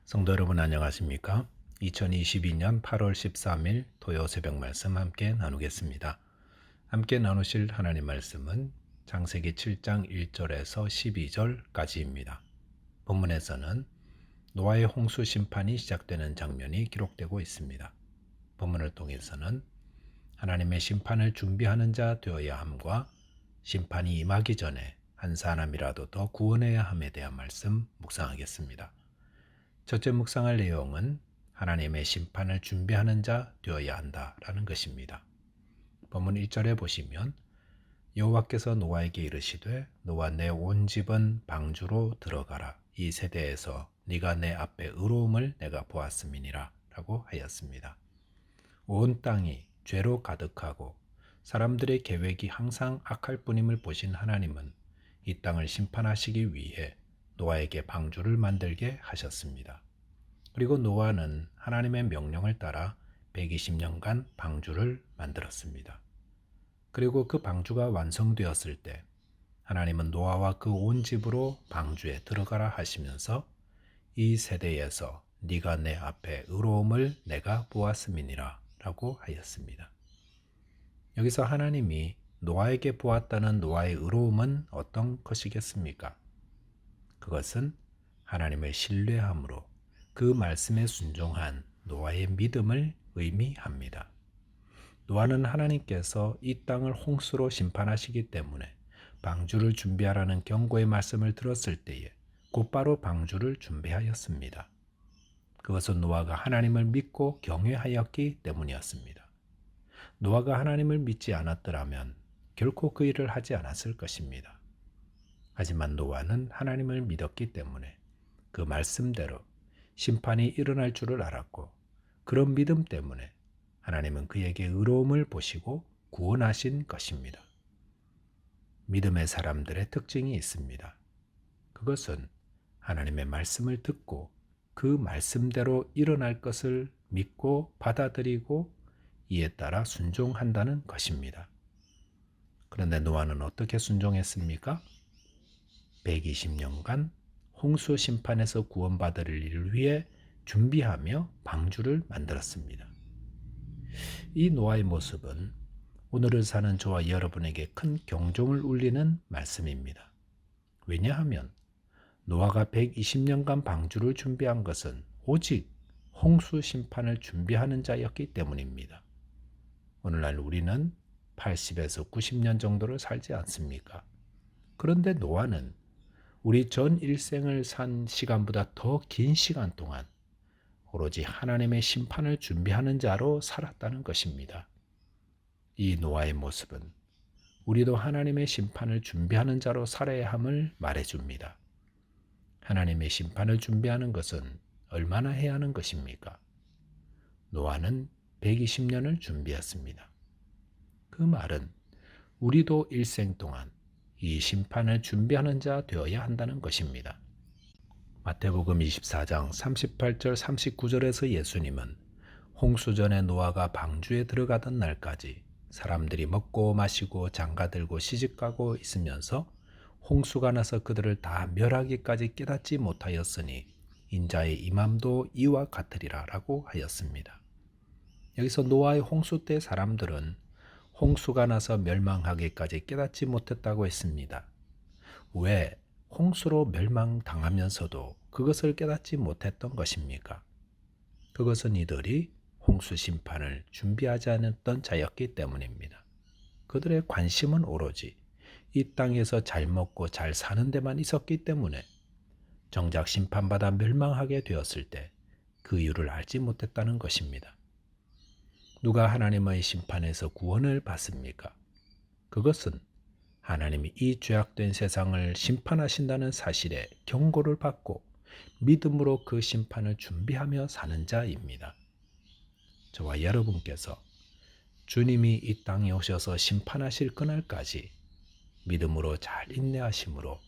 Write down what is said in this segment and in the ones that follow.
성도 여러분 안녕하십니까? 2022년 8월 13일 토요 새벽 말씀 함께 나누겠습니다. 함께 나누실 하나님 말씀은 창세기 7장 1절에서 12절까지입니다. 본문에서는 노아의 홍수 심판이 시작되는 장면이 기록되고 있습니다. 본문을 통해서는 하나님의 심판을 준비하는 자 되어야 함과 심판이 임하기 전에 한 사람이라도 더 구원해야 함에 대한 말씀 묵상하겠습니다. 첫째 묵상할 내용은 하나님의 심판을 준비하는 자 되어야 한다라는 것입니다. 본문 1절에 보시면 여호와께서 노아에게 이르시되 너와 내 온 집은 방주로 들어가라. 이 세대에서 네가 내 앞에 의로움을 내가 보았음이니라 라고 하였습니다. 온 땅이 죄로 가득하고 사람들의 계획이 항상 악할 뿐임을 보신 하나님은 이 땅을 심판하시기 위해 노아에게 방주를 만들게 하셨습니다. 그리고 노아는 하나님의 명령을 따라 120년간 방주를 만들었습니다. 그리고 그 방주가 완성되었을 때 하나님은 노아와 그 온 집으로 방주에 들어가라 하시면서 이 세대에서 네가 내 앞에 의로움을 내가 보았음이니라 라고 하였습니다. 여기서 하나님이 노아에게 보았다는 노아의 의로움은 어떤 것이겠습니까? 그것은 하나님을 신뢰함으로 그 말씀에 순종한 노아의 믿음을 의미합니다. 노아는 하나님께서 이 땅을 홍수로 심판하시기 때문에 방주를 준비하라는 경고의 말씀을 들었을 때에 곧바로 방주를 준비하였습니다. 그것은 노아가 하나님을 믿고 경외하였기 때문이었습니다. 노아가 하나님을 믿지 않았더라면 결코 그 일을 하지 않았을 것입니다. 하지만 노아는 하나님을 믿었기 때문에 그 말씀대로 심판이 일어날 줄을 알았고 그런 믿음 때문에 하나님은 그에게 의로움을 보시고 구원하신 것입니다. 믿음의 사람들의 특징이 있습니다. 그것은 하나님의 말씀을 듣고 그 말씀대로 일어날 것을 믿고 받아들이고 이에 따라 순종한다는 것입니다. 그런데 노아는 어떻게 순종했습니까? 120년간 홍수 심판에서 구원받을 일을 위해 준비하며 방주를 만들었습니다. 이 노아의 모습은 오늘을 사는 저와 여러분에게 큰 경종을 울리는 말씀입니다. 왜냐하면 노아가 120년간 방주를 준비한 것은 오직 홍수 심판을 준비하는 자였기 때문입니다. 오늘날 우리는 80에서 90년 정도를 살지 않습니까? 그런데 노아는 우리 전 일생을 산 시간보다 더 긴 시간 동안 오로지 하나님의 심판을 준비하는 자로 살았다는 것입니다. 이 노아의 모습은 우리도 하나님의 심판을 준비하는 자로 살아야 함을 말해줍니다. 하나님의 심판을 준비하는 것은 얼마나 해야 하는 것입니까? 노아는 120년을 준비했습니다. 그 말은 우리도 일생 동안 이 심판을 준비하는 자 되어야 한다는 것입니다. 마태복음 24장 38절 39절에서 예수님은 홍수전에 노아가 방주에 들어가던 날까지 사람들이 먹고 마시고 장가들고 시집가고 있으면서 홍수가 나서 그들을 다 멸하기까지 깨닫지 못하였으니 인자의 임함도 이와 같으리라 라고 하였습니다. 여기서 노아의 홍수 때 사람들은 홍수가 나서 멸망하기까지 깨닫지 못했다고 했습니다. 왜 홍수로 멸망당하면서도 그것을 깨닫지 못했던 것입니까? 그것은 이들이 홍수 심판을 준비하지 않았던 자였기 때문입니다. 그들의 관심은 오로지 이 땅에서 잘 먹고 잘 사는 데만 있었기 때문에 정작 심판받아 멸망하게 되었을 때 그 이유를 알지 못했다는 것입니다. 누가 하나님의 심판에서 구원을 받습니까? 그것은 하나님이 이 죄악된 세상을 심판하신다는 사실에 경고를 받고 믿음으로 그 심판을 준비하며 사는 자입니다. 저와 여러분께서 주님이 이 땅에 오셔서 심판하실 그날까지 믿음으로 잘 인내하심으로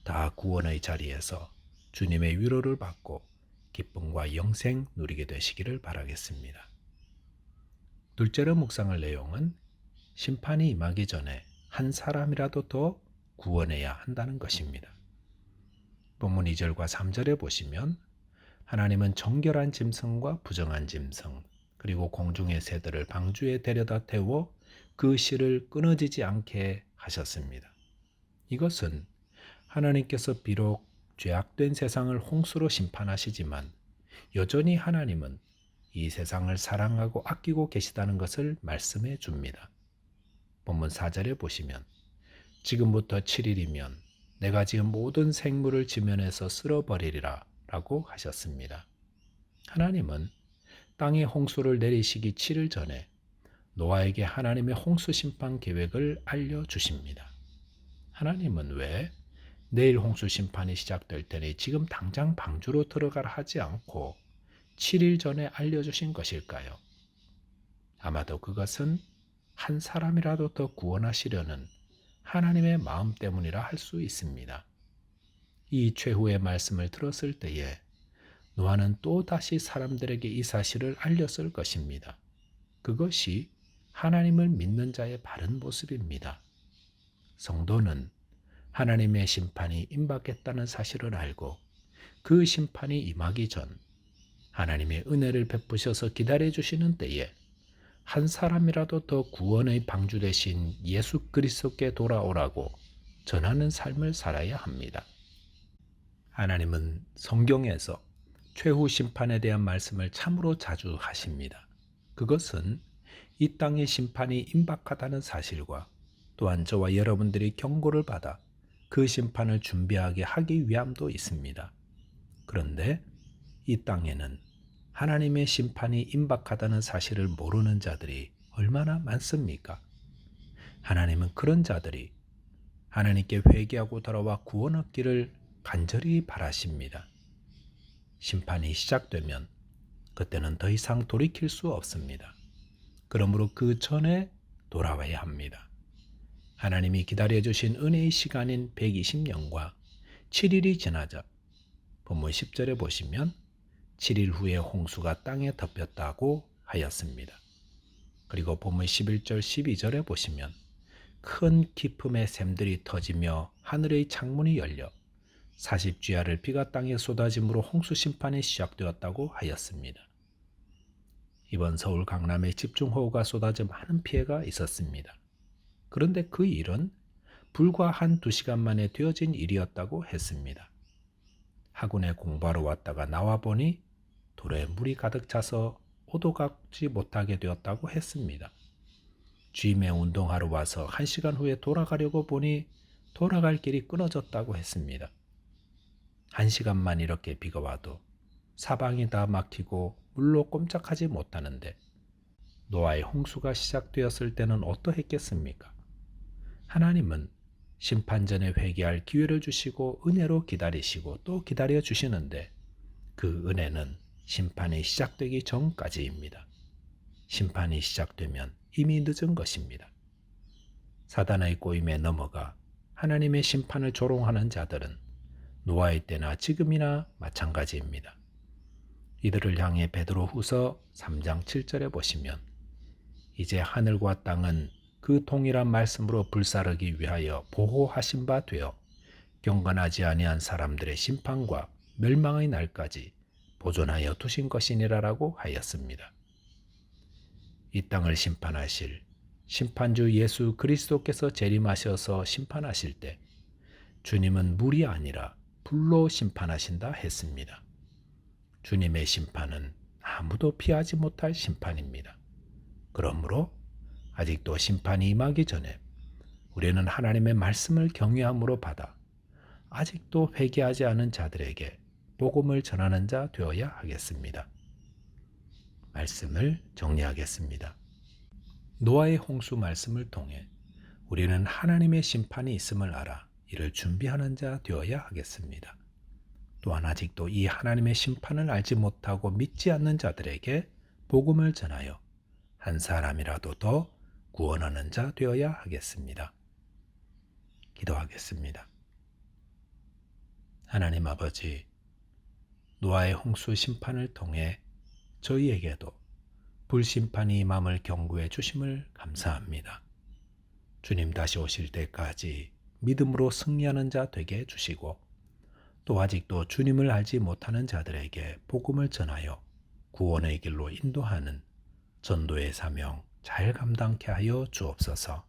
다 구원의 자리에서 주님의 위로를 받고 기쁨과 영생 누리게 되시기를 바라겠습니다. 둘째로 묵상할 내용은 심판이 임하기 전에 한 사람이라도 더 구원해야 한다는 것입니다. 본문 2절과 3절에 보시면 하나님은 정결한 짐승과 부정한 짐승, 그리고 공중의 새들을 방주에 데려다 태워 그 실을 끊어지지 않게 하셨습니다. 이것은 하나님께서 비록 죄악된 세상을 홍수로 심판하시지만 여전히 하나님은 이 세상을 사랑하고 아끼고 계시다는 것을 말씀해 줍니다. 본문 4절에 보시면 지금부터 7일이면 내가 지은 모든 생물을 지면에서 쓸어버리리라 라고 하셨습니다. 하나님은 땅에 홍수를 내리시기 7일 전에 노아에게 하나님의 홍수 심판 계획을 알려주십니다. 하나님은 왜 내일 홍수 심판이 시작될 테니 지금 당장 방주로 들어가라 하지 않고 7일 전에 알려주신 것일까요? 아마도 그것은 한 사람이라도 더 구원하시려는 하나님의 마음 때문이라 할 수 있습니다. 이 최후의 말씀을 들었을 때에 노아는 또다시 사람들에게 이 사실을 알렸을 것입니다. 그것이 하나님을 믿는 자의 바른 모습입니다. 성도는 하나님의 심판이 임박했다는 사실을 알고 그 심판이 임하기 전 하나님의 은혜를 베푸셔서 기다려주시는 때에 한 사람이라도 더 구원의 방주 되신 예수 그리스도께 돌아오라고 전하는 삶을 살아야 합니다. 하나님은 성경에서 최후 심판에 대한 말씀을 참으로 자주 하십니다. 그것은 이 땅의 심판이 임박하다는 사실과 또한 저와 여러분들이 경고를 받아 그 심판을 준비하게 하기 위함도 있습니다. 그런데 이 땅에는 하나님의 심판이 임박하다는 사실을 모르는 자들이 얼마나 많습니까? 하나님은 그런 자들이 하나님께 회개하고 돌아와 구원 얻기를 간절히 바라십니다. 심판이 시작되면 그때는 더 이상 돌이킬 수 없습니다. 그러므로 그 전에 돌아와야 합니다. 하나님이 기다려주신 은혜의 시간인 120년과 7일이 지나자 본문 10절에 보시면 7일 후에 홍수가 땅에 덮였다고 하였습니다. 그리고 본문 11절 12절에 보시면 큰 기품의 샘들이 터지며 하늘의 창문이 열려 40주야를 비가 땅에 쏟아짐으로 홍수 심판이 시작되었다고 하였습니다. 이번 서울 강남에 집중호우가 쏟아져 많은 피해가 있었습니다. 그런데 그 일은 불과 한 2시간 만에 되어진 일이었다고 했습니다. 학원에 공부하러 왔다가 나와 보니 돌에 물이 가득 차서 오도 가지 못하게 되었다고 했습니다. GM에 운동하러 와서 1시간 후에 돌아가려고 보니 돌아갈 길이 끊어졌다고 했습니다. 1시간만 이렇게 비가 와도 사방이 다 막히고 물로 꼼짝하지 못하는데 노아의 홍수가 시작되었을 때는 어떠했겠습니까? 하나님은 심판 전에 회개할 기회를 주시고 은혜로 기다리시고 또 기다려 주시는데 그 은혜는 심판이 시작되기 전까지입니다. 심판이 시작되면 이미 늦은 것입니다. 사단의 꼬임에 넘어가 하나님의 심판을 조롱하는 자들은 노아의 때나 지금이나 마찬가지입니다. 이들을 향해 베드로후서 3장 7절에 보시면 이제 하늘과 땅은 그 동일한 말씀으로 불사르기 위하여 보호하신 바 되어 경건하지 아니한 사람들의 심판과 멸망의 날까지 보존하여 두신 것이니라라고 하였습니다. 이 땅을 심판하실 심판주 예수 그리스도께서 재림하셔서 심판하실 때 주님은 물이 아니라 불로 심판하신다 했습니다. 주님의 심판은 아무도 피하지 못할 심판입니다. 그러므로 아직도 심판이 임하기 전에 우리는 하나님의 말씀을 경외함으로 받아 아직도 회개하지 않은 자들에게 복음을 전하는 자 되어야 하겠습니다. 말씀을 정리하겠습니다. 노아의 홍수 말씀을 통해 우리는 하나님의 심판이 있음을 알아 이를 준비하는 자 되어야 하겠습니다. 또한 아직도 이 하나님의 심판을 알지 못하고 믿지 않는 자들에게 복음을 전하여 한 사람이라도 더 구원하는 자 되어야 하겠습니다. 기도하겠습니다. 하나님 아버지, 노아의 홍수 심판을 통해 저희에게도 불심판이 임함을 경고해 주심을 감사합니다. 주님 다시 오실 때까지 믿음으로 승리하는 자 되게 해주시고 또 아직도 주님을 알지 못하는 자들에게 복음을 전하여 구원의 길로 인도하는 전도의 사명 잘 감당케 하여 주옵소서.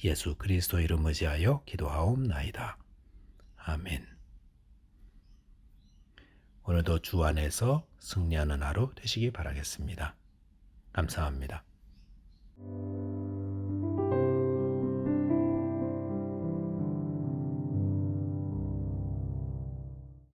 예수 그리스도 이름 의지하여 기도하옵나이다. 아멘. 오늘도 주 안에서 승리하는 하루 되시기 바라겠습니다. 감사합니다.